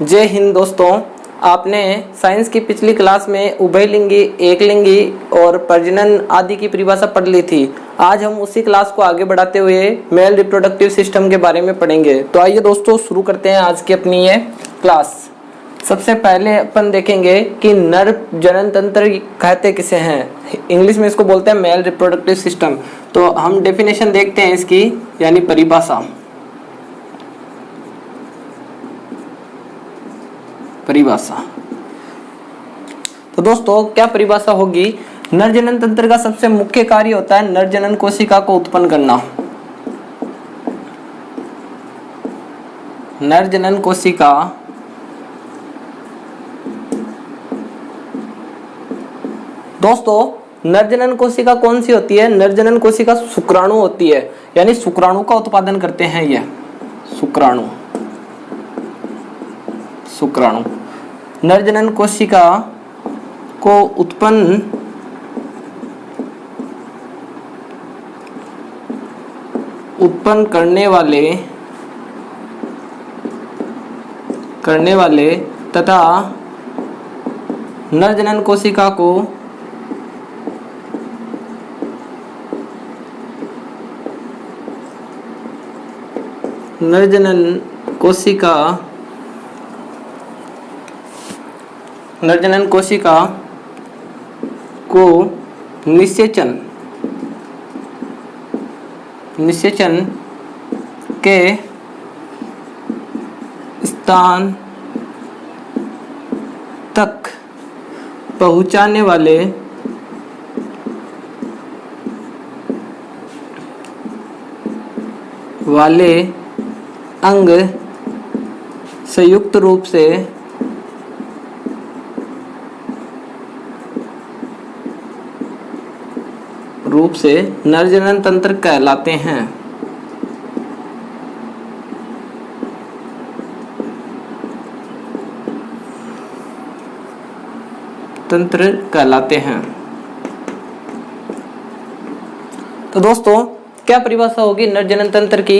जय हिंद दोस्तों। आपने साइंस की पिछली क्लास में उभयलिंगी, एकलिंगी और प्रजनन आदि की परिभाषा पढ़ ली थी। आज हम उसी क्लास को आगे बढ़ाते हुए मेल रिप्रोडक्टिव सिस्टम के बारे में पढ़ेंगे। तो आइए दोस्तों शुरू करते हैं आज की अपनी ये क्लास। सबसे पहले अपन देखेंगे कि नर जनन तंत्र कहते किसे हैं। इंग्लिश में इसको बोलते हैं मेल रिप्रोडक्टिव सिस्टम। तो हम डेफिनेशन देखते हैं इसकी, यानी परिभाषा। तो दोस्तों क्या परिभाषा होगी। नर जनन तंत्र का सबसे मुख्य कार्य होता है नर जनन कोशिका को उत्पन्न करना। नर जनन कोशिका दोस्तों नर जनन कोशिका कौन सी होती है। नर जनन कोशिका शुक्राणु होती है, यानी शुक्राणु का उत्पादन करते हैं। यह शुक्राणु नर जनन कोशिका को उत्पन्न करने वाले तथा नर जनन कोशिका को नर जनन कोशिका को निषेचन के स्थान तक पहुंचाने वाले अंग संयुक्त रूप से नर जनन तंत्र कहलाते हैं। तो दोस्तों क्या परिभाषा होगी नर जनन तंत्र की।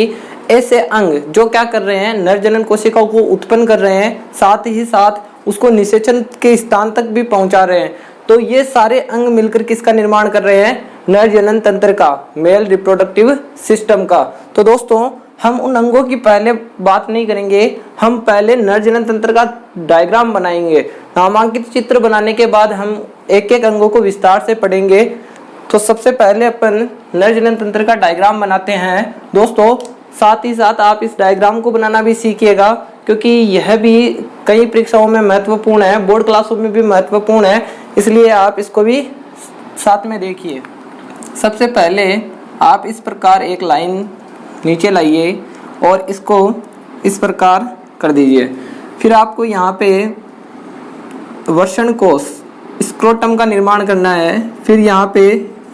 ऐसे अंग जो क्या कर रहे हैं, नर जनन कोशिकाओं को उत्पन्न कर रहे हैं, साथ ही साथ उसको निषेचन के स्थान तक भी पहुंचा रहे हैं। तो ये सारे अंग मिलकर किसका निर्माण कर रहे हैं, नर जनन तंत्र का, मेल रिप्रोडक्टिव सिस्टम का। तो दोस्तों हम उन अंगों की पहले बात नहीं करेंगे, हम पहले नर जनन तंत्र का डायग्राम बनाएंगे। नामांकित चित्र बनाने के बाद हम एक एक अंगों को विस्तार से पढ़ेंगे। तो सबसे पहले अपन नर जनन तंत्र का डायग्राम बनाते हैं दोस्तों। साथ ही साथ आप इस डायग्राम को बनाना भी सीखिएगा, क्योंकि यह भी कई परीक्षाओं में महत्वपूर्ण है, बोर्ड क्लासों में भी महत्वपूर्ण है, इसलिए आप इसको भी साथ में देखिए। सबसे पहले आप इस प्रकार एक लाइन नीचे लाइए और इसको इस प्रकार कर दीजिए। फिर आपको यहाँ पे वृषण कोश, स्क्रोटम का निर्माण करना है। फिर यहाँ पे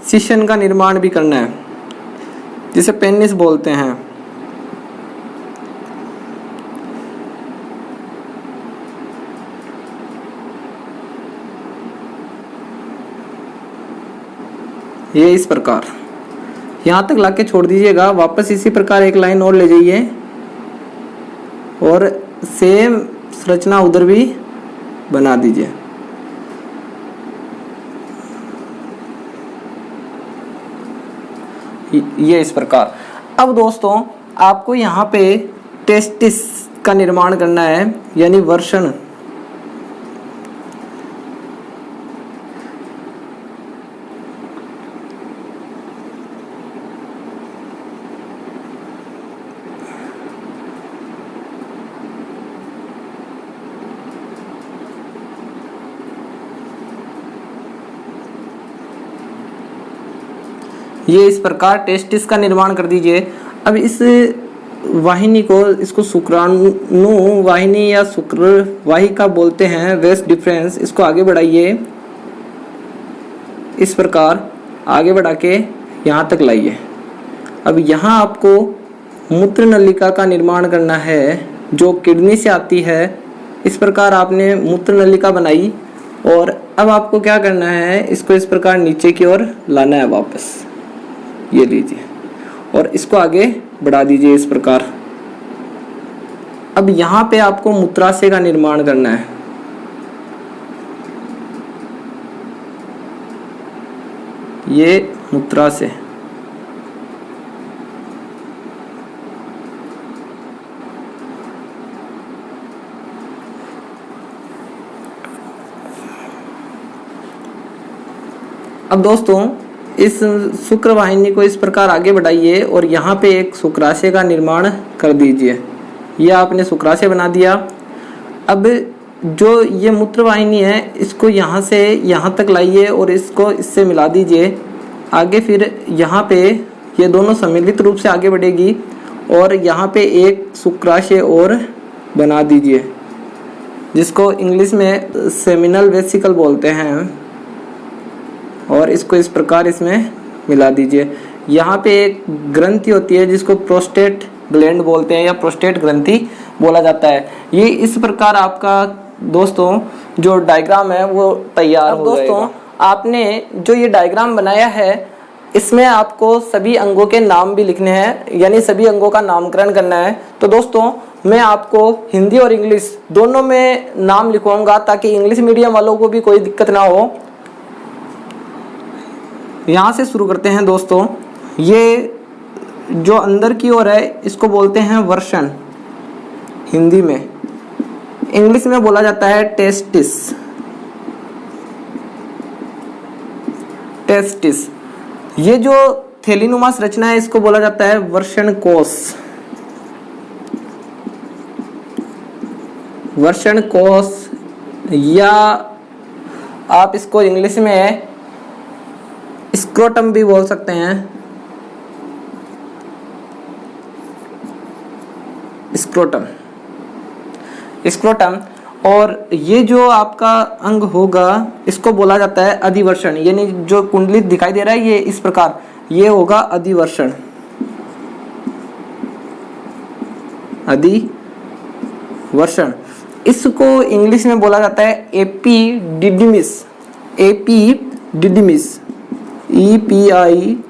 शिशन का निर्माण भी करना है, जिसे पेनिस बोलते हैं। ये इस प्रकार यहाँ तक लाके छोड़ दीजिएगा। वापस इसी प्रकार एक लाइन और ले जाइए और सेम संरचना उधर भी बना दीजिए। ये इस प्रकार। अब दोस्तों आपको यहाँ पे टेस्टिस का निर्माण करना है, यानी वृषण। ये इस प्रकार टेस्टिस का निर्माण कर दीजिए। अब इस वाहिनी को, इसको शुक्राणु वाहिनी या शुक्र वाहिका बोलते हैं, वेस्ट डिफरेंस। इसको आगे बढ़ाइए, इस प्रकार आगे बढ़ा के यहाँ तक लाइए। अब यहाँ आपको मूत्र नलिका का निर्माण करना है, जो किडनी से आती है। इस प्रकार आपने मूत्र नलिका बनाई और अब आपको क्या करना है, इसको इस प्रकार नीचे की ओर लाना है वापस। ये लीजिए और इसको आगे बढ़ा दीजिए इस प्रकार। अब यहाँ पे आपको मूत्राशय का निर्माण करना है। ये मूत्राशय, अब दोस्तों इस शुक्र वाहिनी को इस प्रकार आगे बढ़ाइए और यहाँ पे एक शुक्राशय का निर्माण कर दीजिए। ये आपने शुक्राशय बना दिया। अब जो ये मूत्र वाहिनी है इसको यहाँ से यहाँ तक लाइए और इसको इससे मिला दीजिए। आगे फिर यहाँ पे ये दोनों सम्मिलित रूप से आगे बढ़ेगी और यहाँ पे एक शुक्राशय और बना दीजिए, जिसको इंग्लिश में सेमिनल वेसिकल बोलते हैं, और इसको इस प्रकार इसमें मिला दीजिए। यहाँ पे एक ग्रंथि होती है जिसको प्रोस्टेट ग्लैंड बोलते हैं या प्रोस्टेट ग्रंथि बोला जाता है। ये इस प्रकार आपका दोस्तों जो डायग्राम है वो तैयार हो जाएगा। दोस्तों आपने जो ये डायग्राम बनाया है इसमें आपको सभी अंगों के नाम भी लिखने हैं, यानी सभी अंगों का नामकरण करना है। तो दोस्तों मैं आपको हिंदी और इंग्लिश दोनों में नाम लिखवाऊंगा ताकि इंग्लिश मीडियम वालों को भी कोई दिक्कत ना हो। यहाँ से शुरू करते हैं दोस्तों। ये जो अंदर की ओर है इसको बोलते हैं वर्षण, हिंदी में। इंग्लिश में बोला जाता है टेस्टिस। टेस्टिस। ये जो थैलीनुमा संरचना है इसको बोला जाता है वर्षण कोश। वर्षण कोश, या आप इसको इंग्लिश में स्क्रोटम भी बोल सकते हैं। Scrotum, scrotum. और ये जो आपका अंग होगा इसको बोला जाता है अधिवर्षण, यानी जो कुंडली दिखाई दे रहा है ये इस प्रकार, ये होगा अधिवर्षण। अधिवर्षण। इसको इंग्लिश में बोला जाता है एपिडिडिमिस। Epididymis, EPIDIDYMIS,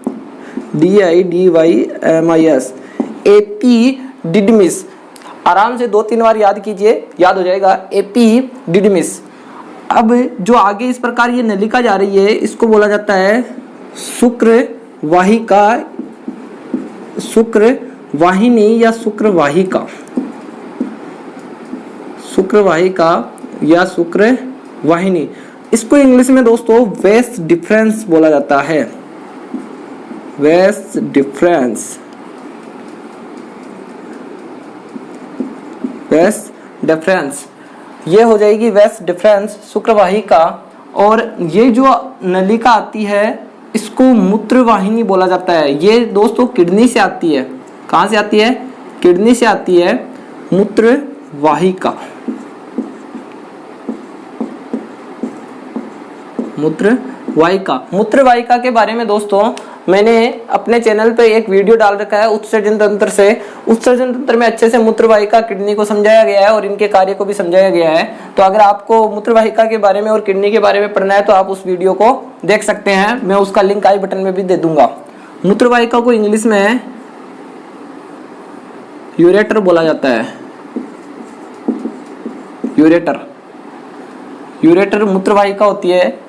epididymis. आराम से 2-3 बार याद कीजिए, याद हो जाएगा। एपिडिडिमिस। अब जो आगे इस प्रकार ये नलिका जा रही है इसको बोला जाता है शुक्र वाहिका, शुक्र वाहिनी या शुक्र वाहिका, शुक्र वाहिका या शुक्र वाहिनी। इसको इंग्लिश में दोस्तों वेस डिफरेंस बोला जाता है। वेस डिफरेंस, वेस डिफरेंस। ये हो जाएगी वेस डिफरेंस, शुक्र वाहिका। और ये जो नलिका आती है इसको मूत्र वाहिनी बोला जाता है। ये दोस्तों किडनी से आती है। कहाँ से आती है? किडनी से आती है मूत्र वाहिका। मूत्र वाहिका। मूत्र वाहिका के बारे में दोस्तों मैंने अपने चैनल पे एक वीडियो डाल रखा है उत्सर्जन तंत्र से। उत्सर्जन तंत्र में अच्छे से मूत्र वाहिका, किडनी को समझाया गया है और इनके कार्य को भी समझाया गया है। तो अगर आपको मूत्र वाहिका के बारे में और किडनी के बारे में पढ़ना है तो आप उस वीडियो को देख सकते हैं। मैं उसका लिंक आई बटन में भी दे दूंगा। मूत्र वाहिका को इंग्लिश में यूरेटर बोला जाता है। यूरेटर, यूरेटर मूत्र वाहिका होती है।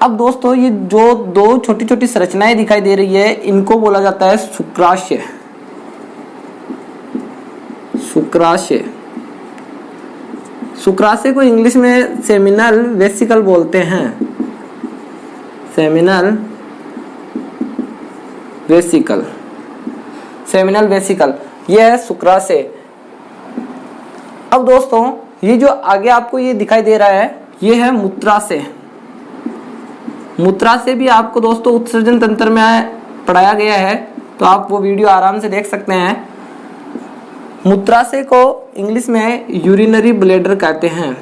अब दोस्तों ये जो दो छोटी छोटी संरचनाएं दिखाई दे रही है इनको बोला जाता है शुक्राशय। शुक्राशय, शुक्राशय को इंग्लिश में सेमिनल वेसिकल बोलते हैं। सेमिनल वेसिकल, सेमिनल वेसिकल, यह है शुक्राशय। अब दोस्तों ये जो आगे आपको ये दिखाई दे रहा है ये है मूत्राशय। मूत्राशय भी आपको दोस्तों उत्सर्जन तंत्र में पढ़ाया गया है, तो आप वो वीडियो आराम से देख सकते हैं। मूत्राशय को इंग्लिश में यूरिनरी ब्लैडर कहते हैं।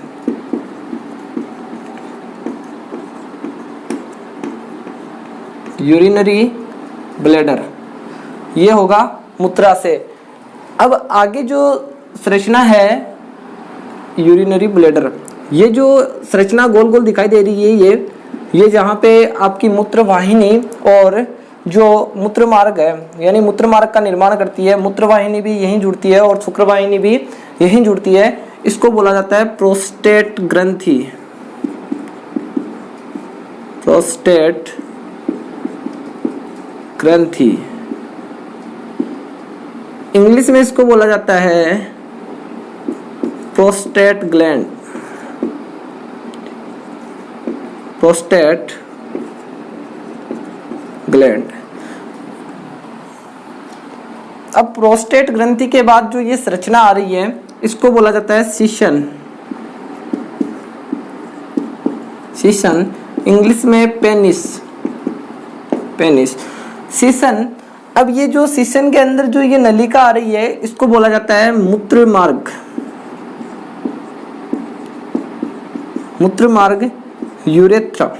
यूरिनरी ब्लैडर, ये होगा मूत्राशय। अब आगे जो संरचना है यूरिनरी ब्लैडर, ये जो संरचना गोल गोल दिखाई दे रही है ये जहाँ पे आपकी मूत्र वाहिनी और जो मूत्र मार्ग है यानी मूत्र मार्ग का निर्माण करती है, मूत्र वाहिनी भी यहीं जुड़ती है और शुक्र वाहिनी भी यहीं जुड़ती है, इसको बोला जाता है प्रोस्टेट ग्रंथि। प्रोस्टेट ग्रंथि, इंग्लिश में इसको बोला जाता है प्रोस्टेट ग्लैंड। Prostate gland. अब प्रोस्टेट ग्रंथि के बाद जो ये संरचना आ रही है इसको बोला जाता है सीशन। सीशन, इंग्लिश में पेनिस। Penis, session. अब ये जो सीशन के अंदर जो ये नलिका आ रही है इसको बोला जाता है मूत्र मार्ग। मूत्र मार्ग, यूरेथ्रा।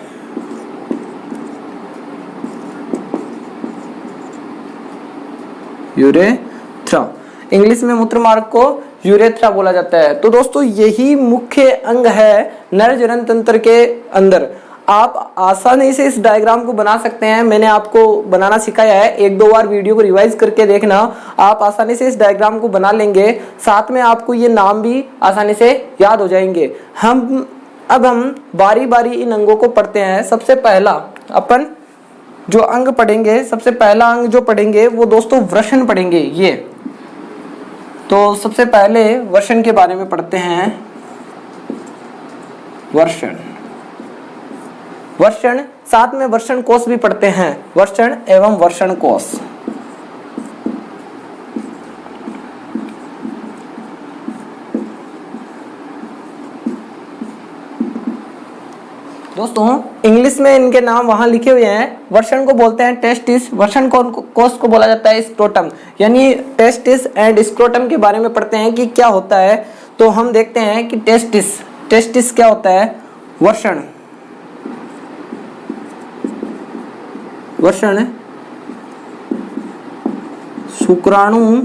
यूरेथ्रा, इंग्लिश में मूत्र मार्ग को यूरेथ्रा बोला जाता है। तो दोस्तों यही मुख्य अंग है नर जनन तंत्र के अंदर। आप आसानी से इस डायग्राम को बना सकते हैं, मैंने आपको बनाना सिखाया है, एक दो बार वीडियो को रिवाइज करके देखना, आप आसानी से इस डायग्राम को बना लेंगे। साथ में आपको ये नाम भी आसानी से याद हो जाएंगे। अब हम बारी बारी इन अंगों को पढ़ते हैं। सबसे पहला अपन जो अंग पढ़ेंगे, सबसे पहला अंग जो पढ़ेंगे वो दोस्तों वृषण पढ़ेंगे। ये तो सबसे पहले वृषण के बारे में पढ़ते हैं। वृषण, वृषण, साथ में वृषण कोश भी पढ़ते हैं। वृषण एवं वृषण कोश। दोस्तों इंग्लिश में इनके नाम वहां लिखे हुए हैं। वृषण को बोलते हैं टेस्टिस, वृषण कोश को बोला जाता है स्क्रोटम। यानी टेस्टिस एंड स्क्रोटम के बारे में पढ़ते हैं कि क्या होता है। तो हम देखते हैं कि टेस्टिस क्या होता है। वृषण, वृषण शुक्राणु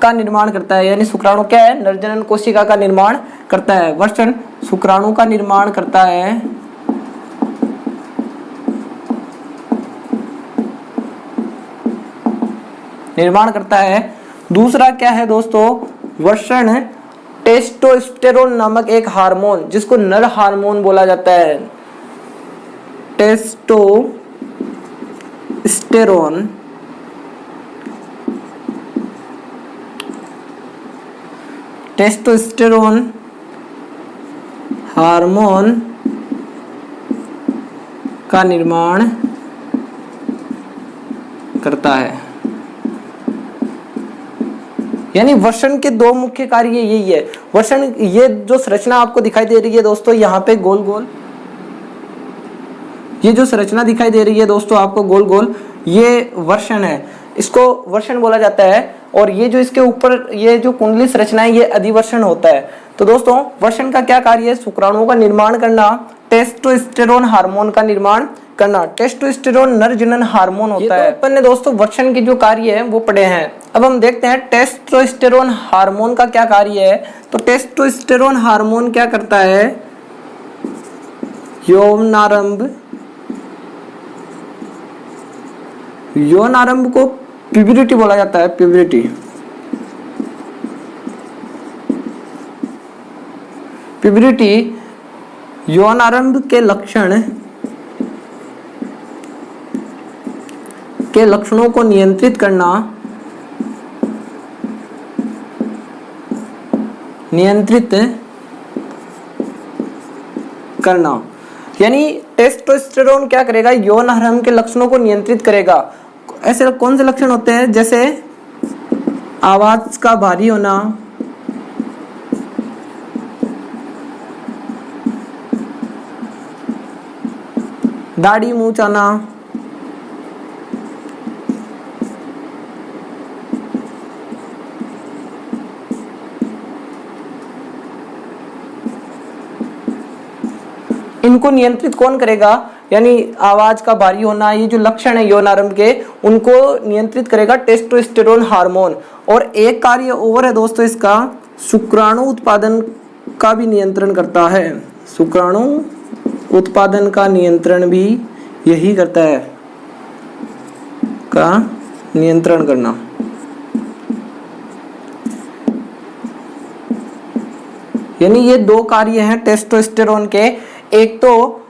का निर्माण करता है। यानी शुक्राणु क्या है, नरजनन कोशिका का निर्माण करता है। वृषण शुक्राणु का निर्माण करता है। दूसरा क्या है दोस्तों, वृषण टेस्टोस्टेरोन नामक एक हार्मोन, जिसको नर हार्मोन बोला जाता है। टेस्टोस्टेरोन हार्मोन का निर्माण करता है। यानी वृषण के दो मुख्य कार्य यही है। वृषण, ये जो संरचना आपको दिखाई दे रही है दोस्तों यहाँ पे गोल गोल, ये जो संरचना दिखाई दे रही है दोस्तों आपको गोल गोल, ये वृषण है, इसको वृषण बोला जाता है। और ये जो इसके ऊपर ये जो कुंडली संरचना है ये अधिवृषण होता है। तो दोस्तों वृषण का क्या कार्य है, शुक्राणुओं का निर्माण करना, टेस्टोस्टेरोन हार्मोन का निर्माण करना। टेस्टोस्टेरोन नर जनन हार्मोन होता है। अपन ने दोस्तों वृषण की जो कार्य है वो पढ़े हैं। अब हम देखते हैं टेस्टोस्टेरोन हार्मोन का क्या कार्य है। तो टेस्टोस्टेरोन हार्मोन क्या करता है, यौनारंभ को प्यूबरिटी बोला जाता है। प्यूबरिटी यौनारंभ के लक्षणों को नियंत्रित करना। यानी टेस्टोस्टेरोन क्या करेगा, यौनारंभ के लक्षणों को नियंत्रित करेगा। ऐसे कौन से लक्षण होते हैं, जैसे आवाज का भारी होना, दाढ़ी मूंछ आना, इनको नियंत्रित कौन करेगा, यानी आवाज का भारी होना, ये जो लक्षण है यौनारंभ के, उनको नियंत्रित करेगा टेस्टोस्टेरोन हार्मोन। और एक कार्य और है दोस्तों इसका, शुक्राणु उत्पादन का भी नियंत्रण करता है। शुक्राणु उत्पादन का नियंत्रण भी यही करता है, का नियंत्रण करना। यानी ये दो कार्य हैं टेस्टोस्टेरोन के। एक तो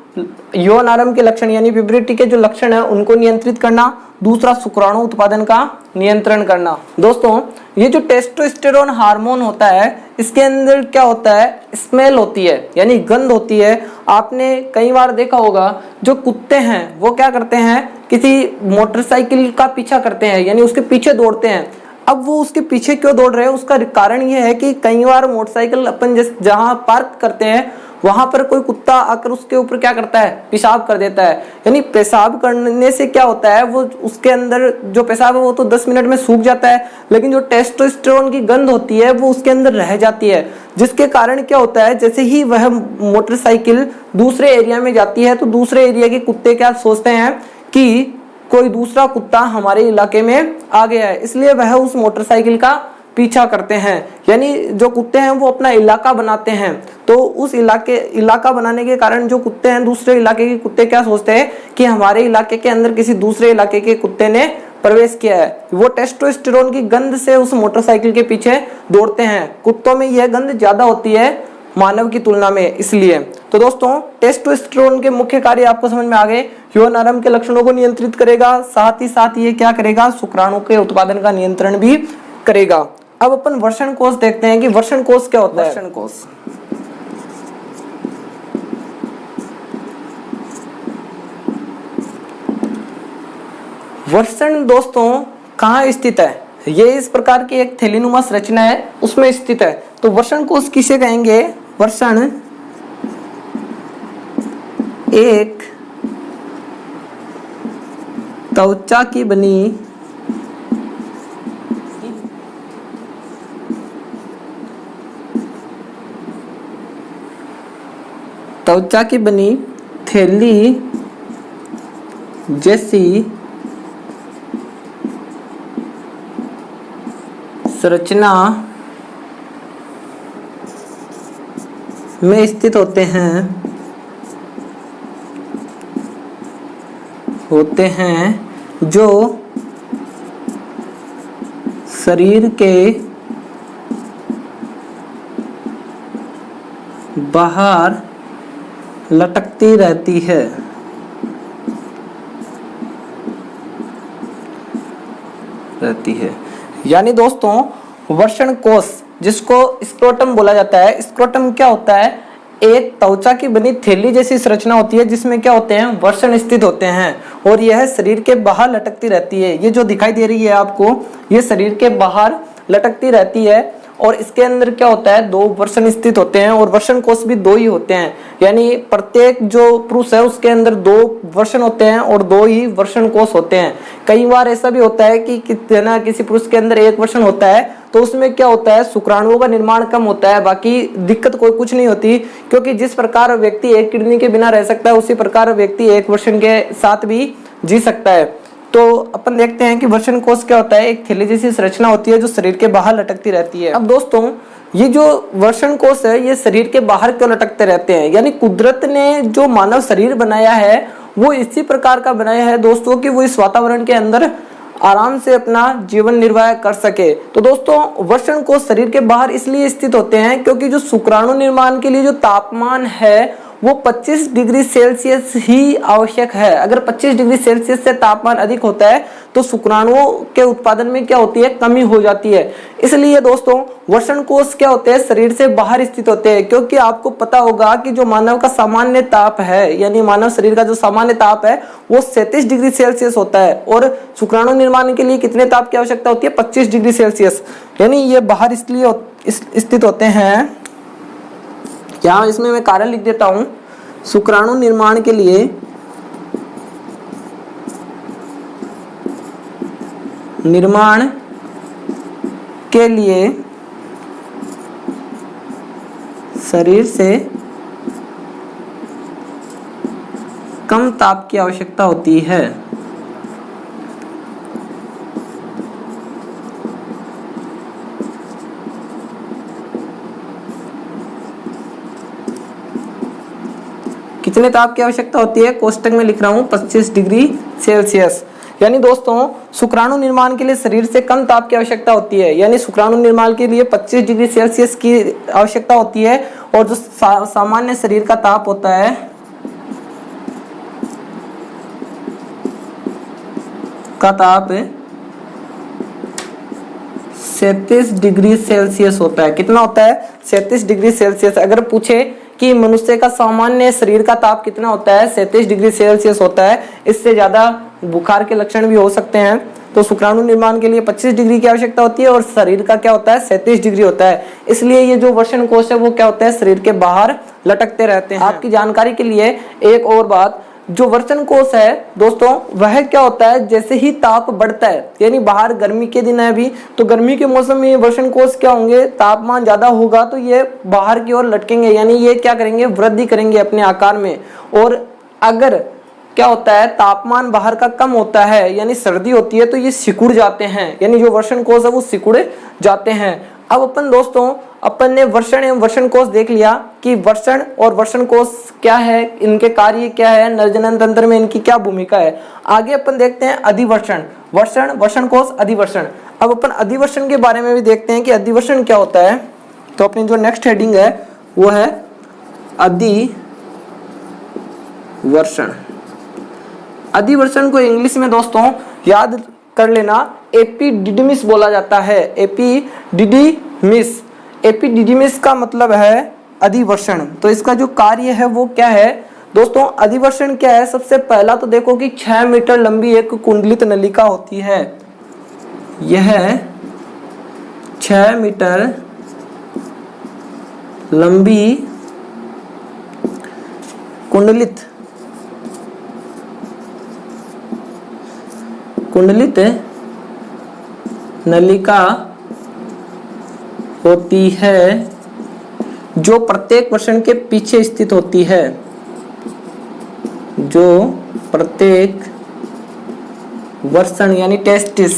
यौन आरंभ के लक्षण यानी प्यूबरिटी के जो लक्षण है उनको नियंत्रित करना, दूसरा शुक्राणु उत्पादन का नियंत्रण करना। दोस्तों ये जो टेस्टोस्टेरोन हार्मोन होता है इसके अंदर क्या होता है, स्मेल होती है यानी गंध होती है। आपने कई बार देखा होगा जो कुत्ते हैं वो क्या करते हैं, किसी मोटरसाइकिल का पीछा करते हैं यानी उसके पीछे दौड़ते हैं। अब वो उसके पीछे क्यों दौड़ रहे हैं, उसका कारण ये है कि कई बार मोटरसाइकिल अपन जहाँ पार्क करते हैं वहां पर कोई कुत्ता आकर उसके ऊपर क्या करता है, पेशाब कर देता है। यानी पेशाब करने से क्या होता है, वो उसके अंदर जो पेशाब है वो तो 10 मिनट में सूख जाता है, लेकिन जो टेस्टोस्टेरोन की गंध होती है वो उसके अंदर रह जाती है। जिसके कारण क्या होता है, जैसे ही वह मोटरसाइकिल दूसरे एरिया में जाती है तो दूसरे एरिया के कुत्ते क्या सोचते हैं कि कोई दूसरा कुत्ता हमारे इलाके में आ गया है, इसलिए वह उस मोटरसाइकिल का पीछा करते हैं। यानी जो कुत्ते हैं वो अपना इलाका बनाते हैं, तो उस इलाका बनाने के कारण जो कुत्ते हैं दूसरे इलाके के कुत्ते क्या सोचते हैं कि हमारे इलाके के अंदर किसी दूसरे इलाके के कुत्ते ने प्रवेश किया है। वो टेस्टोस्टेरोन की गंध से उस मोटरसाइकिल के पीछे दौड़ते हैं। कुत्तों में यह गंध ज्यादा होती है मानव की तुलना में, इसलिए। तो दोस्तों टेस्टोस्टेरोन के मुख्य कार्य आपको समझ में आ गए। यौन आरंभ के लक्षणों को नियंत्रित करेगा, साथ ही साथ ये क्या करेगा, शुक्राणु के उत्पादन का नियंत्रण भी करेगा। अब अपन वर्षण कोष देखते हैं कि वर्षण कोष क्या होता है। वर्षण कोष वर्षण दोस्तों कहाँ स्थित है, ये इस प्रकार की एक थैलीनुमा संरचना है उसमें स्थित है। तो वर्षण कोष किसे कहेंगे, वर्षण एक त्वचा की बनी थैली जैसी संरचना में स्थित होते हैं जो शरीर के बाहर लटकती रहती है। यानी दोस्तों वर्षण कोष जिसको स्क्रोटम बोला जाता है, स्क्रोटम क्या होता है, एक त्वचा की बनी थैली जैसी संरचना होती है जिसमें क्या होते हैं, वर्षण स्थित होते हैं और यह शरीर के बाहर लटकती रहती है। ये जो दिखाई दे रही है आपको, ये शरीर के बाहर लटकती रहती है और इसके अंदर क्या होता है, दो वर्षण स्थित होते हैं और वर्षण कोष भी दो ही होते हैं। यानी प्रत्येक जो पुरुष है उसके अंदर दो वर्षण होते हैं और दो ही वर्षण कोष होते हैं। कई बार ऐसा भी होता है कि किसी पुरुष के अंदर एक वर्षण होता है तो उसमें क्या होता है, शुक्राणुओं का निर्माण कम होता है, बाकी दिक्कत कोई कुछ नहीं होती, क्योंकि जिस प्रकार व्यक्ति एक किडनी के बिना रह सकता है उसी प्रकार व्यक्ति एक वर्षण के साथ भी जी सकता है। तो अपन देखते हैं कि वर्षण कोष क्या होता है, एक थैली जैसी संरचना होती है जो शरीर के बाहर लटकती रहती है। अब दोस्तों ये जो वर्षण कोष है ये शरीर के बाहर क्यों लटकते रहते हैं, यानी कुदरत ने जो मानव शरीर बनाया है वो इसी प्रकार का बनाया है दोस्तों कि वो इस वातावरण के अंदर आराम से अपना जीवन निर्वाह कर सके। तो दोस्तों वर्षण कोष शरीर के बाहर इसलिए स्थित होते हैं क्योंकि जो शुक्राणु निर्माण के लिए जो तापमान है वो 25 डिग्री सेल्सियस ही आवश्यक है। अगर 25 डिग्री सेल्सियस से तापमान अधिक होता है तो शुक्राणुओं के उत्पादन में क्या होती है, कमी हो जाती है। इसलिए दोस्तों वर्षण कोष क्या होते हैं, शरीर से बाहर स्थित होते हैं, क्योंकि आपको पता होगा कि जो मानव का सामान्य ताप है यानी मानव शरीर का जो सामान्य ताप है वो 37 डिग्री सेल्सियस होता है और शुक्राणु निर्माण के लिए कितने ताप की आवश्यकता होती है, 25 डिग्री सेल्सियस। यानी ये बाहर इसलिए स्थित होते हैं। यहाँ इसमें मैं कारण लिख देता हूं, शुक्राणु निर्माण के लिए शरीर से कम ताप की आवश्यकता होती है। कितने ताप की आवश्यकता होती है, कोष्टक में लिख रहा हूं 25 डिग्री सेल्सियस। यानी दोस्तों शुक्राणु निर्माण के लिए शरीर से कम ताप की आवश्यकता होती है, यानी शुक्राणु निर्माण के लिए 25 डिग्री सेल्सियस की आवश्यकता होती है और जो सामान्य शरीर का ताप होता है का ताप 37 डिग्री सेल्सियस होता है। कितना होता है? 37 डिग्री सेल्सियस। अगर पूछे कि मनुष्य का सामान्य शरीर का ताप कितना होता है, 37 डिग्री सेल्सियस होता है। इससे ज्यादा बुखार के लक्षण भी हो सकते हैं। तो शुक्राणु निर्माण के लिए 25 डिग्री की आवश्यकता होती है और शरीर का क्या होता है? 37 डिग्री होता है। इसलिए ये जो वर्ण कोश है वो क्या होता है? शरीर के बाहर लटकते रहते हैं। आपकी जानकारी के लिए एक और बात, जो वर्ण कोश है दोस्तों, वह क्या होता है? जैसे ही ताप बढ़ता है, यानी बाहर गर्मी के दिन है अभी, तो गर्मी के मौसम में ये वर्ण कोश क्या होंगे? तापमान ज्यादा होगा तो ये बाहर की ओर लटकेंगे, यानी ये क्या करेंगे? वृद्धि करेंगे अपने आकार में। और अगर क्या होता है? तापमान बाहर का कम होता है, यानी सर्दी होती है, तो ये सिकुड़ जाते हैं, यानी जो वर्ण कोश है वो सिकुड़ जाते हैं। अब अपन दोस्तों, अपन ने वर्ण एवं वर्ण कोश देख लिया कि वर्ण और वर्ण कोश क्या है, इनके कार्य क्या है, नरजनन तंत्र में इनकी क्या भूमिका है। आगे अपन देखते हैं अधिवर्ण, वर्ण, वर्ण कोश, अधिवर्ण। अब अपन अधिवर्ण के बारे में भी देखते हैं कि अधिवर्ण क्या होता है। तो अपनी जो नेक्स्ट हेडिंग है वो है अधिवर्ण। अधिवर्ण को इंग्लिश में दोस्तों याद कर लेना, एपिडिडमिस बोला जाता है। एपिडिडमिस, एपिडिडमिस का मतलब है अधिवर्ण। तो इसका जो कार्य है वो क्या है दोस्तों? अधिवर्ण क्या है? सबसे पहला तो देखो कि 6 मीटर लंबी एक कुंडलित नलिका होती है। यह 6 मीटर लंबी कुंडलित नलिका होती है जो प्रत्येक वर्ण के पीछे स्थित होती है, जो प्रत्येक वर्ण यानी टेस्टिस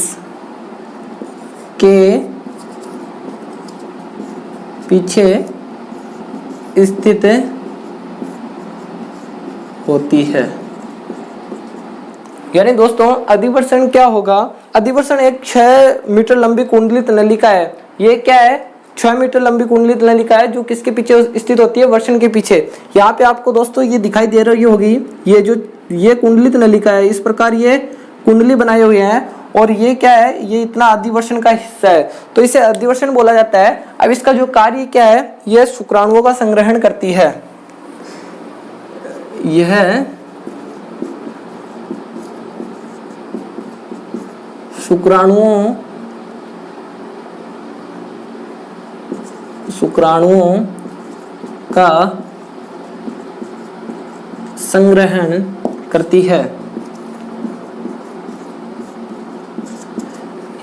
के पीछे स्थित होती है। यानी दोस्तों अधिवर्ण क्या होगा? अधिवर्ण एक 6 मीटर लंबी कुंडलित नलिका है। ये क्या है? 6 मीटर लंबी कुंडलित नलिका है जो किसके पीछे स्थित होती है? वर्ण के पीछे। यहाँ पे आपको दोस्तों ये दिखाई दे रही होगी, ये कुंडलित नलिका है। इस प्रकार ये कुंडली बनाए हुए हैं और ये क्या है? ये इतना अधिवर्ण का हिस्सा है, तो इसे अधिवर्ण बोला जाता है। अब इसका जो कार्य क्या है? यह शुक्राणुओं का संग्रहण करती है। यह शुक्राणुओं का संग्रहण करती है।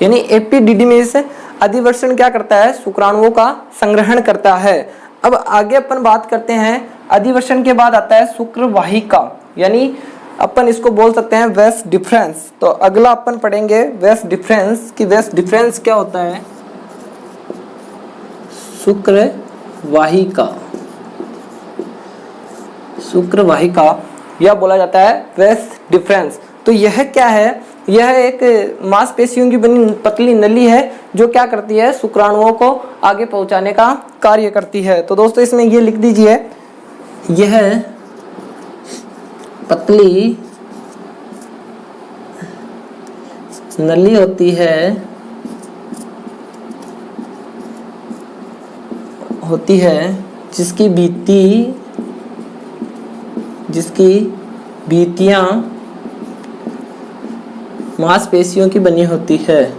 यानी एपिडिडमिस अधिवर्ण क्या करता है? शुक्राणुओं का संग्रहण करता है। अब आगे अपन बात करते हैं, अधिवर्ण के बाद आता है शुक्रवाहिका, यानी अपन इसको बोल सकते हैं वेस डिफरेंस। तो अगला अपन पढ़ेंगे वेस डिफरेंस कि वेस डिफरेंस क्या होता है। शुक्रवाहिका यह बोला जाता है वेस डिफरेंस। तो यह क्या है? यह एक मांसपेशियों की बनी पतली नली है जो क्या करती है? शुक्राणुओं को आगे पहुंचाने का कार्य करती है। तो दोस्तों इसमें ये लिख दीजिए, यह पतली नली होती है जिसकी भित्तियां मांसपेशियों की बनी होती है।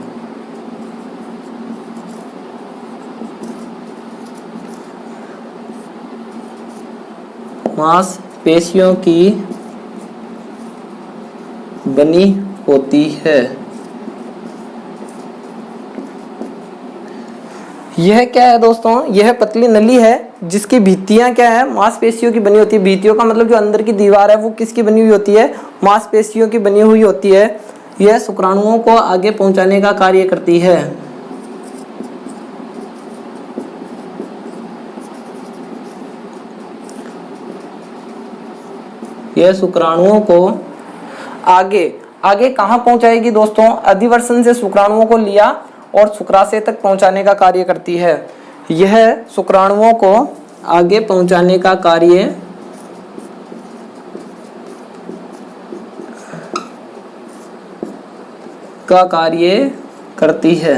मांसपेशियों की बनी होती है। यह क्या है दोस्तों? यह पतली नली है जिसकी भित्तियां क्या है? मांसपेशियों की बनी होती है। भित्तियों का मतलब जो अंदर की दीवार है वो किसकी बनी हुई होती है? मांसपेशियों की बनी हुई होती है। यह शुक्राणुओं को आगे पहुंचाने का कार्य करती है। यह शुक्राणुओं को आगे कहां पहुंचाएगी दोस्तों? अधिवर्ण से शुक्राणुओं को लिया और शुक्राशय तक पहुंचाने का कार्य करती है। यह शुक्राणुओं को आगे पहुंचाने का कार्य करती है।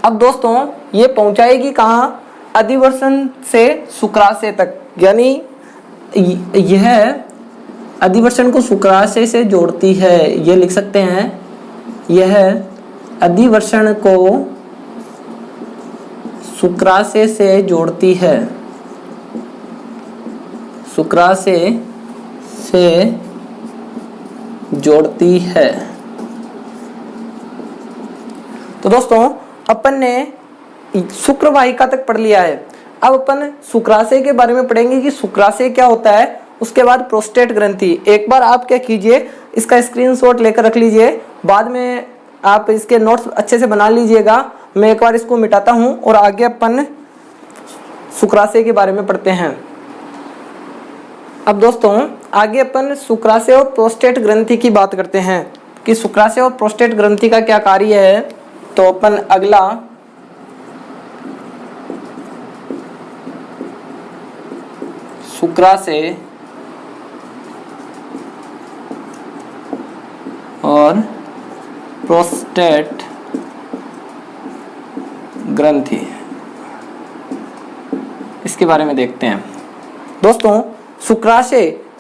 अब दोस्तों ये पहुंचाएगी कहाँ? अधिवर्षण से शुक्राशय तक, यानी यह अधिवर्षण को शुक्राशय से जोड़ती है। ये लिख सकते हैं, यह अधिवर्षण को शुक्राशय से जोड़ती है, शुक्राशय से जोड़ती है। तो दोस्तों अपन ने शुक्र वाहिका तक पढ़ लिया है। अब अपन शुक्राशय के बारे में पढ़ेंगे कि शुक्राशय क्या होता है। उसके बाद प्रोस्टेट ग्रंथि। एक बार आप क्या कीजिए, इसका स्क्रीनशॉट लेकर रख लीजिए, बाद में आप इसके नोट्स अच्छे से बना लीजिएगा। मैं एक बार इसको मिटाता हूं और आगे अपन शुक्राशय के बारे में पढ़ते हैं। अब दोस्तों आगे अपन शुक्राशय और प्रोस्टेट ग्रंथि की बात करते हैं कि शुक्राशय और प्रोस्टेट ग्रंथि का क्या कार्य है। तो अपन अगला शुक्राशय और प्रोस्टेट ग्रंथि, इसके बारे में देखते हैं। दोस्तों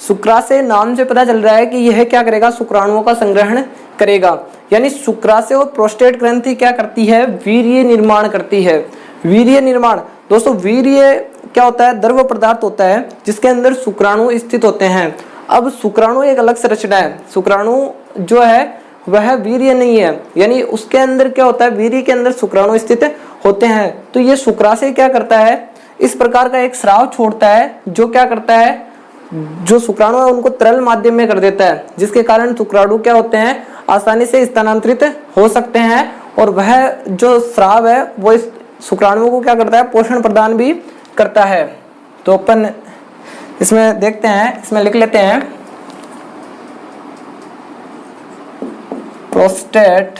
शुक्राशय नाम से पता चल रहा है कि यह क्या करेगा, शुक्राणुओं का संग्रहण करेगा। यानी शुक्राशय और प्रोस्टेट ग्रंथि क्या करती है, वीर्य निर्माण करती है। वीर्य निर्माण दोस्तों, वीर्य क्या होता है, द्रव पदार्थ होता है जिसके अंदर शुक्राणु स्थित होते हैं। अब शुक्राणु एक अलग संरचना है, शुक्राणु जो है वह वीर्य नहीं है, यानी उसके अंदर क्या होता है, वीर्य के अंदर शुक्राणु स्थित होते हैं। तो ये शुक्राशय क्या करता है, इस प्रकार का एक स्राव छोड़ता है जो क्या करता है, जो शुक्राणु है उनको तरल माध्यम में कर देता है, जिसके कारण शुक्राणु क्या होते हैं, आसानी से स्थानांतरित हो सकते हैं। और वह जो स्राव है वो इस शुक्राणुओं को क्या करता है, पोषण प्रदान भी करता है। तो अपन इसमें देखते हैं, इसमें लिख लेते हैं प्रोस्टेट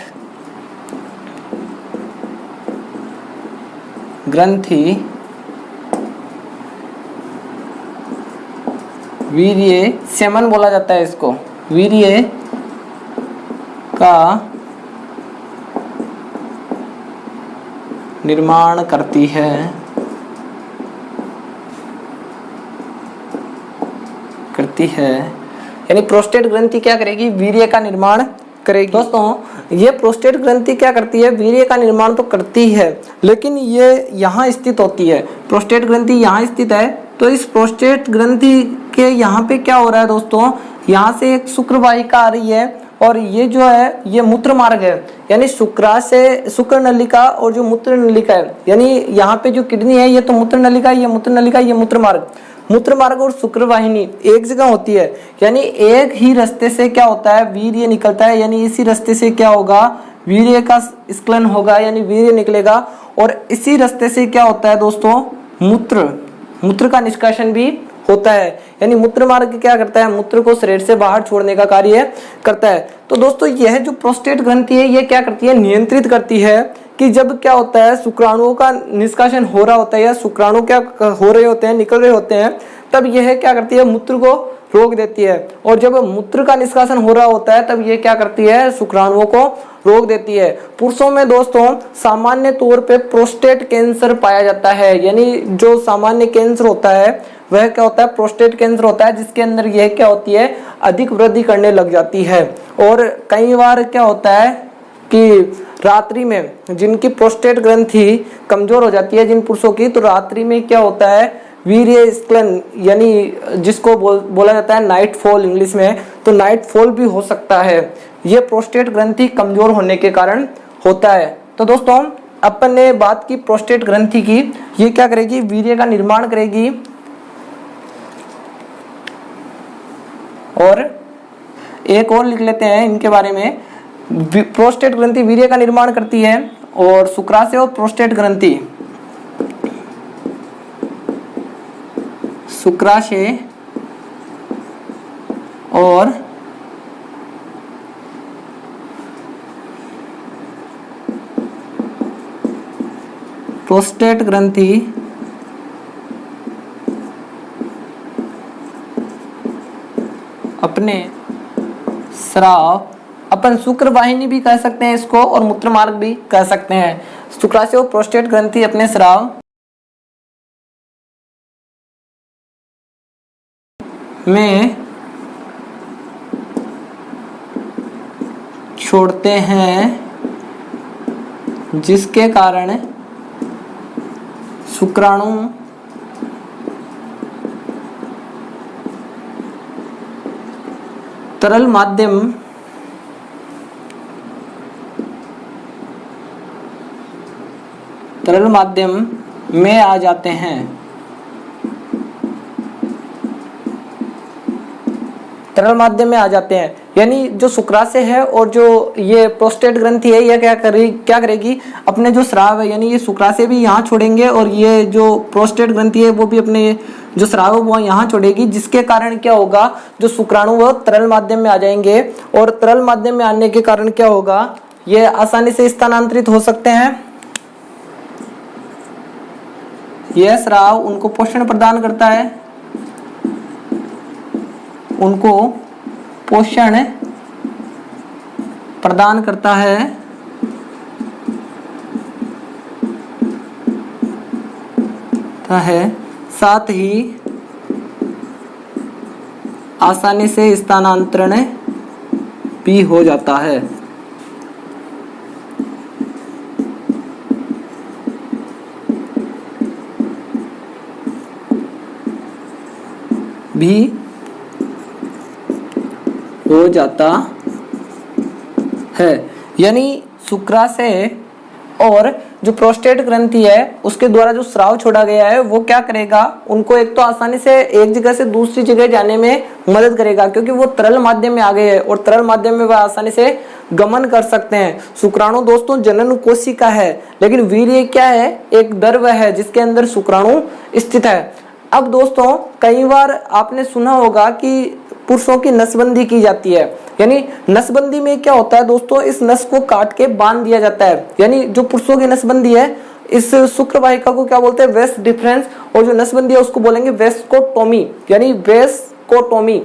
ग्रंथि वीर्य सेमन बोला जाता है इसको, वीर्य का निर्माण करती है, यानी प्रोस्टेट ग्रंथि क्या करेगी, वीर्य का निर्माण करेगी। दोस्तों ये प्रोस्टेट ग्रंथि क्या करती है, वीर्य का निर्माण तो करती है, लेकिन ये यहाँ स्थित होती है। प्रोस्टेट ग्रंथि यहाँ स्थित है, तो इस प्रोस्टेट ग्रंथि के यहाँ पे क्या हो रहा है दोस्तों, यहाँ से एक शुक्र वाहिका आ रही है और ये जो है ये मूत्र मार्ग है, यानी शुक्राशय शुक्र नलिका और जो मूत्र नलिका है, यानी यहाँ पे जो किडनी है ये तो मूत्र नलिका, ये मूत्र नलिका, ये मूत्र मार्ग और शुक्र वाहिनी एक जगह होती है। यानी एक ही रास्ते से क्या होता है, वीर्य निकलता है, यानी इसी रास्ते से क्या होगा, वीर्य का स्खलन होगा, यानी वीर्य निकलेगा। और इसी रास्ते से क्या होता है दोस्तों, मूत्र का निष्कासन भी होता है। यानी मूत्र मार्ग क्या करता है, मूत्र को शरीर से बाहर छोड़ने का कार्य करता है। तो दोस्तों यह जो प्रोस्टेट ग्रंथि है ये क्या करती है, नियंत्रित करती है कि जब क्या होता है, शुक्राणुओं का निष्कासन हो रहा होता है या शुक्राणु क्या हो रहे होते हैं, निकल रहे होते हैं, तब यह क्या करती है, मूत्र को रोक देती है। और जब मूत्र का निष्कासन हो रहा होता है तब ये क्या करती है, शुक्राणुओं को रोक देती है। पुरुषों में दोस्तों सामान्य तौर पे प्रोस्टेट कैंसर पाया जाता है, यानी जो सामान्य कैंसर होता है वह क्या होता है, प्रोस्टेट कैंसर होता है, जिसके अंदर यह क्या होती है, अधिक वृद्धि करने लग जाती है। और कई बार क्या होता है कि रात्रि में जिनकी प्रोस्टेट ग्रंथि कमजोर हो जाती है, जिन पुरुषों की, तो रात्रि में क्या होता है, वीर्य स्खलन, यानी जिसको बोला जाता है नाइट फॉल इंग्लिश में, तो नाइट फॉल भी हो सकता है। ये प्रोस्टेट ग्रंथि कमजोर होने के कारण होता है। तो दोस्तों अपन ने बात की प्रोस्टेट ग्रंथि की, ये क्या करेगी, वीर्य का निर्माण करेगी। और एक और लिख लेते हैं इनके बारे में, प्रोस्टेट ग्रंथि वीर्य का निर्माण करती है और शुक्राशय और प्रोस्टेट ग्रंथि, शुक्राशय और प्रोस्टेट ग्रंथि अपने स्राव, अपन शुक्र वाहिनी भी कह सकते हैं इसको और मूत्र मार्ग भी कह सकते हैं। शुक्राशय और प्रोस्टेट ग्रंथि अपने स्राव में छोड़ते हैं, जिसके कारण शुक्राणु तरल माध्यम में आ जाते हैं। तरल माध्यम में आ जाते हैं, यानी जो शुक्राशय है और जो ये प्रोस्टेट ग्रंथि है, यह क्या करेगी, अपने जो स्राव है, यानी ये शुक्राशय भी यहाँ छोड़ेंगे और ये जो प्रोस्टेट ग्रंथि है वो भी अपने जो स्राव है वो यहाँ छोड़ेगी, जिसके कारण क्या होगा, जो शुक्राणु वो तरल माध्यम में आ जाएंगे और तरल माध्यम में आने के कारण क्या होगा, ये आसानी से स्थानांतरित हो सकते हैं। यह स्राव उनको पोषण प्रदान करता है, उनको पोषण प्रदान करता है, साथ ही आसानी से स्थानांतरण भी हो जाता है। भी हो जाता है, यानी शुक्राशय और जो प्रोस्टेट ग्रंथि है उसके द्वारा जो स्राव छोड़ा गया है वो क्या करेगा, उनको एक तो आसानी से एक जगह से दूसरी जगह जाने में मदद करेगा, क्योंकि वो तरल माध्यम में आ गए हैं और तरल माध्यम में वह आसानी से गमन कर सकते हैं। शुक्राणु दोस्तों जनन कोशिका है, लेकिन वीर्य क्या है, एक द्रव है जिसके अंदर शुक्राणु स्थित है। अब दोस्तों कई बार आपने सुना होगा कि पुरुषों की नसबंदी की जाती है, यानी नसबंदी में क्या होता है दोस्तों, इस नस को काट के बांध दिया जाता है, यानी जो पुरुषों की नसबंदी है इस शुक्र वाहिका को क्या बोलते हैं, वेस्ट डिफरेंस, और जो नसबंदी है उसको बोलेंगे वेस्कोटोमी, यानी वेस्कोटोमी।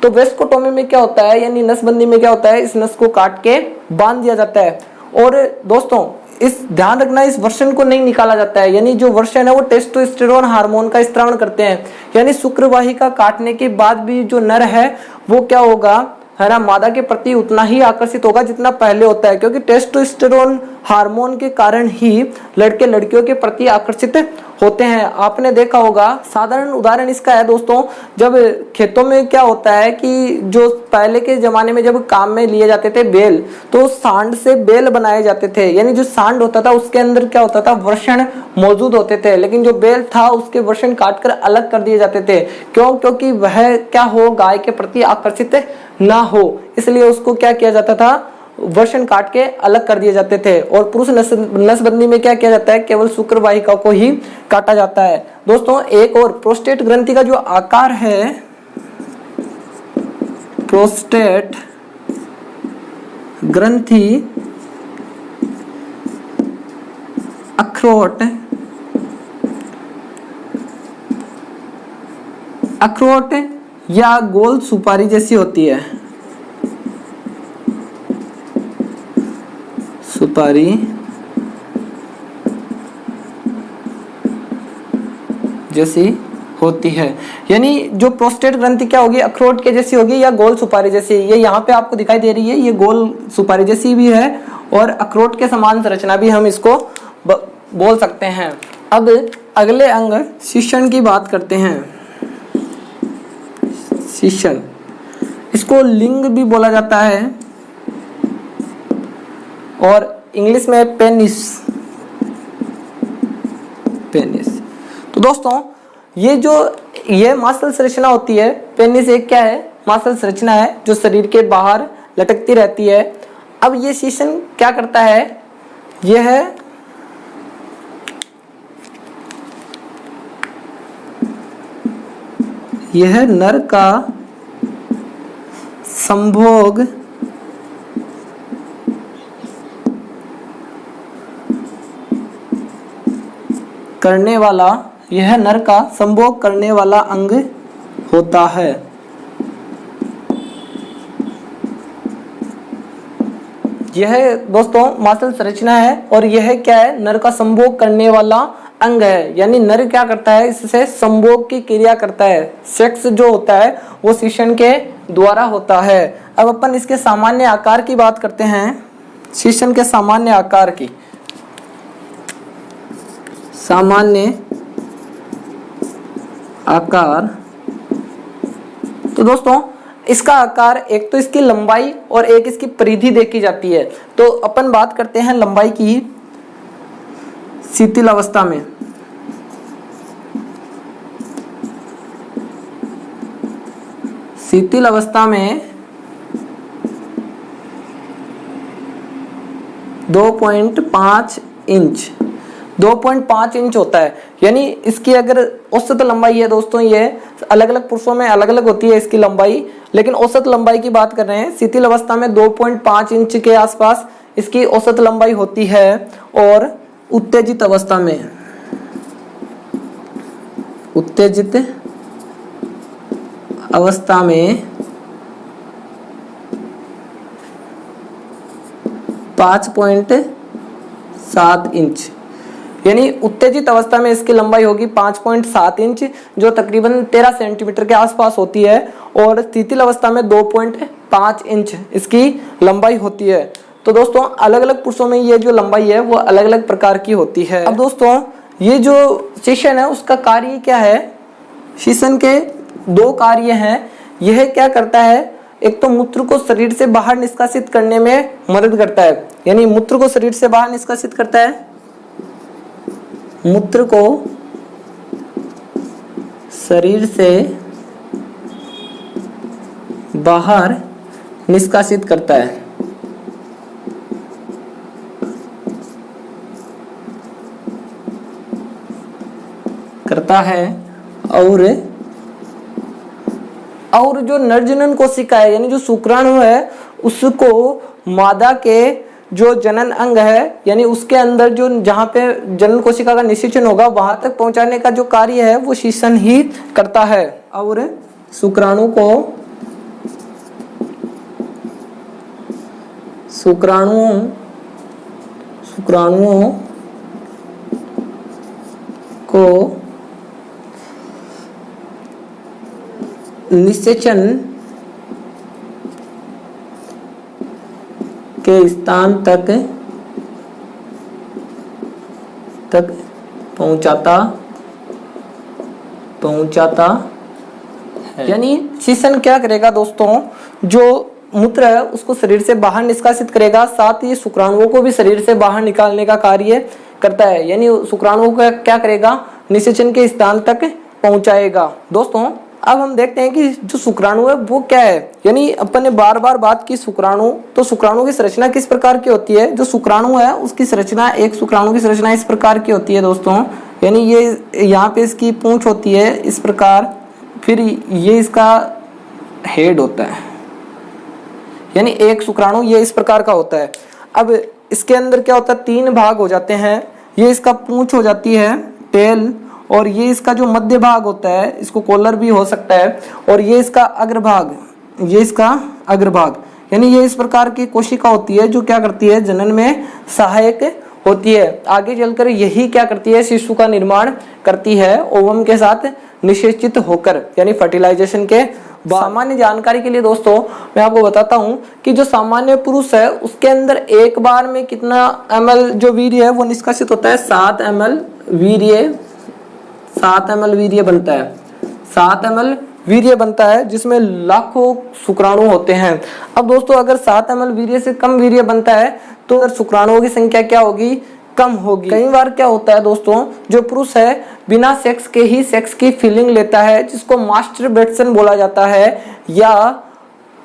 तो वेस्कोटोमी में क्या होता है, यानी नसबंदी में क्या होता है, इस नस को काट के बांध दिया जाता है। और दोस्तों इस ध्यान रखना, इस वर्षण को नहीं निकाला जाता है, यानी जो वर्षण है वो टेस्टोस्टेरोन हार्मोन का स्त्राव करते हैं, यानी शुक्र वाहिका काटने के बाद भी जो नर है वो क्या होगा, है ना, मादा के प्रति उतना ही आकर्षित होगा जितना पहले होता है, क्योंकि टेस्टोस्टेरोन हार्मोन के कारण ही लड़के लड़कियों के प्रति आकर्षित होते हैं। आपने देखा होगा, साधारण उदाहरण इसका है दोस्तों, जब खेतों में क्या होता है कि जो पहले के जमाने में जब काम में लिए जाते थे बेल, तो सांड से बेल बनाए जाते थे, यानी जो सांड होता था उसके अंदर क्या होता था, वर्षण मौजूद होते थे, लेकिन जो बेल था उसके वर्षण काटकर अलग कर दिए जाते थे। क्यों? क्योंकि वह क्या हो, गाय के प्रति आकर्षित ना हो, इसलिए उसको क्या किया जाता था, वर्षण काट के अलग कर दिए जाते थे। और पुरुष नसबंदी में क्या किया जाता है, केवल शुक्र वाहिका को ही काटा जाता है। दोस्तों एक और प्रोस्टेट ग्रंथि का जो आकार है, प्रोस्टेट ग्रंथि अखरोट या गोल सुपारी जैसी होती है, सुपारी जैसी होती है, यानी जो प्रोस्टेट ग्रंथि क्या होगी, अखरोट के जैसी होगी या गोल सुपारी जैसी। ये यहाँ पे आपको दिखाई दे रही है, ये गोल सुपारी जैसी भी है और अखरोट के समान संरचना भी हम इसको बोल सकते हैं। अब अगले अंग शिशन की बात करते हैं। शिशन, इसको लिंग भी बोला जाता है और इंग्लिश में पेनिस। तो दोस्तों ये मांसल संरचना होती है, पेनिस एक क्या है, मांसल संरचना है जो शरीर के बाहर लटकती रहती है। अब ये शिशन क्या करता है, यह नर का संभोग करने वाला, यह नर का संभोग करने वाला अंग होता है। यह दोस्तों मासल संरचना है और यह क्या है, नर का संभोग करने वाला अंग है। यानी नर क्या करता है, इससे संभोग की क्रिया करता है। सेक्स जो होता है वो शिशन के द्वारा होता है। अब अपन इसके सामान्य आकार की बात करते हैं, शिशन के सामान्य आकार की। सामान्य आकार, तो दोस्तों इसका आकार, एक तो इसकी लंबाई और एक इसकी परिधि देखी जाती है। तो अपन बात करते हैं लंबाई की। शिथिल अवस्था में शिथिल अवस्था में 2.5 इंच 2.5 इंच होता है। यानी इसकी अगर औसत लंबाई है दोस्तों, ये अलग अलग पुरुषों में अलग अलग होती है इसकी लंबाई, लेकिन औसत लंबाई की बात कर रहे हैं। शिथिल अवस्था में 2.5 इंच के आसपास इसकी औसत लंबाई होती है और उत्तेजित अवस्था में 5.7 इंच। यानी उत्तेजित अवस्था में इसकी लंबाई होगी 5.7 इंच, जो तकरीबन 13 सेंटीमीटर के आसपास होती है, और शिथिल अवस्था में 2.5 इंच इसकी लंबाई होती है। तो दोस्तों अलग अलग पुरुषों में ये जो लंबाई है वो अलग अलग प्रकार की होती है। अब दोस्तों ये जो शिशन है उसका कार्य क्या है, शिशन के 2 कार्य हैं। यह क्या करता है, एक तो मूत्र को शरीर से बाहर निष्कासित करने में मदद करता है। यानी मूत्र को शरीर से बाहर निष्कासित करता है, मूत्र को शरीर से बाहर निष्कासित करता है। और जो नरजनन कोशिका है, यानी जो शुक्राणु है, उसको मादा के जो जनन अंग है, यानी उसके अंदर जो जहां पे जनन कोशिका का निषेचन होगा वहां तक पहुंचाने का जो कार्य है वो शिशन ही करता है। और शुक्राणुओं को निषेचन के स्थान तक पहुंचाता है। यानी शिशन क्या करेगा दोस्तों, जो मूत्र है उसको शरीर से बाहर निष्कासित करेगा, साथ ही शुक्राणुओं को भी शरीर से बाहर निकालने का कार्य करता है। यानी शुक्राणुओं का क्या करेगा, निषेचन के स्थान तक पहुंचाएगा। दोस्तों अब हम देखते हैं कि जो शुक्राणु है वो क्या है। यानी अपन ने बार बार बात की शुक्राणु, तो शुक्राणु की संरचना किस प्रकार की होती है। जो शुक्राणु है उसकी संरचना, एक शुक्राणु की संरचना इस प्रकार की होती है दोस्तों। यानी ये यहाँ पे इसकी पूंछ होती है इस प्रकार, फिर ये इसका हेड होता है। यानी एक शुक्राणु ये इस प्रकार का होता है। अब इसके अंदर क्या होता है, 3 भाग हो जाते हैं। ये इसका पूंछ हो जाती है, टेल, और ये इसका जो मध्य भाग होता है, इसको कॉलर भी हो सकता है, और ये इसका अग्रभाग। यानी ये इस प्रकार की कोशिका होती है जो क्या करती है, जनन में सहायक होती है। आगे चलकर यही क्या करती है, शिशु का निर्माण करती है ओवम के साथ निषेचित होकर, यानी फर्टिलाइजेशन के। सामान्य जानकारी के लिए दोस्तों मैं आपको बताता हूं कि जो सामान्य पुरुष है उसके अंदर एक बार में कितना ml जो वीर्य है वो निष्कासित होता है, 7 ml वीर्य बनता है। 7 ml वीर्य बनता है जिसमें लाखों शुक्राणु होते हैं। अब दोस्तों अगर 7 ml वीर्य से कम वीर्य बनता है तो अगर शुक्राणुओं की संख्या क्या होगी, कम होगी। कई बार क्या होता है दोस्तों, जो पुरुष है बिना सेक्स के ही सेक्स की फीलिंग लेता है, जिसको मास्टरबेशन बोला जाता है या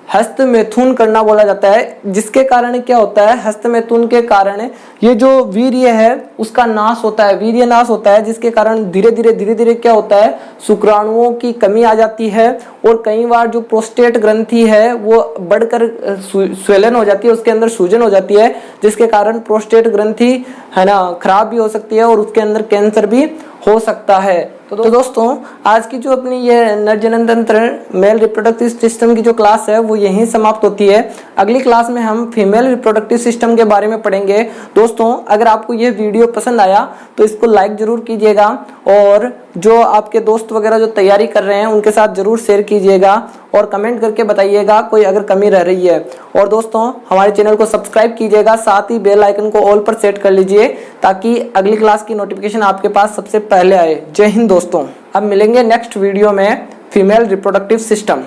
हस्तमैथुन करना बोला जाता है, जिसके कारण क्या होता है, हस्तमैथुन के कारण ये जो वीर्य है उसका नाश होता है, वीर्य नाश होता है, जिसके कारण धीरे धीरे क्या होता है, शुक्राणुओं की कमी आ जाती है। और कई बार जो प्रोस्टेट ग्रंथि है वो बढ़कर स्वेलन हो जाती है, उसके अंदर सूजन हो जाती है, जिसके कारण प्रोस्टेट ग्रंथि है ना खराब भी हो सकती है और उसके अंदर कैंसर भी हो सकता है। तो दोस्तों आज की जो अपनी ये नर जनन तंत्र मेल रिप्रोडक्टिव सिस्टम की जो क्लास है वो यहीं समाप्त होती है। अगली क्लास में हम फीमेल रिप्रोडक्टिव सिस्टम के बारे में पढ़ेंगे। दोस्तों अगर आपको ये वीडियो पसंद आया तो इसको लाइक जरूर कीजिएगा और जो आपके दोस्त वगैरह जो तैयारी कर रहे हैं उनके साथ जरूर शेयर कीजिएगा और कमेंट करके बताइएगा कोई अगर कमी रह रही है। और दोस्तों हमारे चैनल को सब्सक्राइब कीजिएगा, साथ ही बेल आइकन को ऑल पर सेट कर लीजिए ताकि अगली क्लास की नोटिफिकेशन आपके पास सबसे पहले आए। जय हिंद दोस्तों। अब मिलेंगे नेक्स्ट वीडियो में फीमेल रिप्रोडक्टिव सिस्टम।